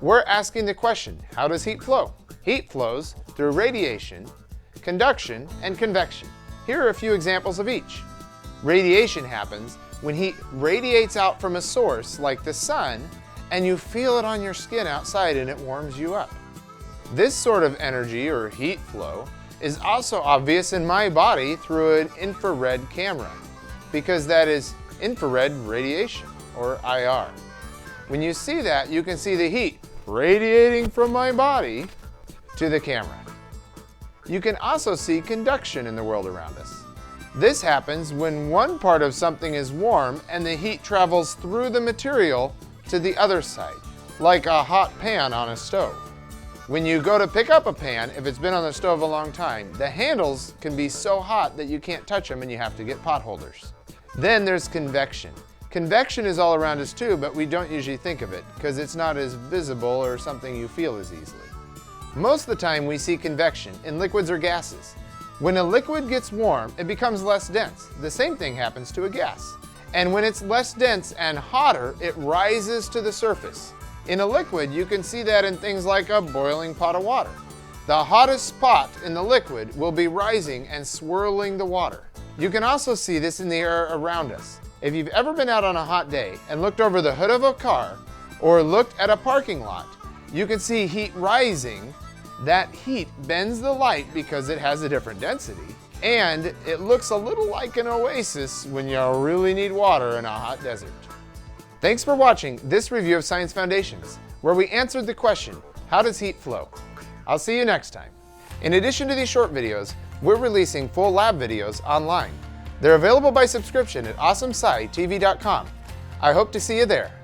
we're asking the question, how does heat flow? Heat flows through radiation, conduction, and convection. Here are a few examples of each. Radiation happens when heat radiates out from a source like the sun, and you feel it on your skin outside and it warms you up. This sort of energy or heat flow is also obvious in my body through an infrared camera, because that is infrared radiation, or IR. When you see that, you can see the heat radiating from my body to the camera. You can also see conduction in the world around us. This happens when one part of something is warm and the heat travels through the material to the other side, like a hot pan on a stove. When you go to pick up a pan, if it's been on the stove a long time, the handles can be so hot that you can't touch them and you have to get pot holders. Then there's convection. Convection is all around us too, but we don't usually think of it because it's not as visible or something you feel as easily. Most of the time we see convection in liquids or gases. When a liquid gets warm, it becomes less dense. The same thing happens to a gas. And when it's less dense and hotter, it rises to the surface. In a liquid, you can see that in things like a boiling pot of water. The hottest spot in the liquid will be rising and swirling the water. You can also see this in the air around us. If you've ever been out on a hot day and looked over the hood of a car or looked at a parking lot, you can see heat rising. That heat bends the light because it has a different density, and it looks a little like an oasis when you really need water in a hot desert. Thanks for watching this review of Science Foundations, where we answered the question, how does heat flow? I'll see you next time. In addition to these short videos, we're releasing full lab videos online. They're available by subscription at awesomescitv.com. I hope to see you there.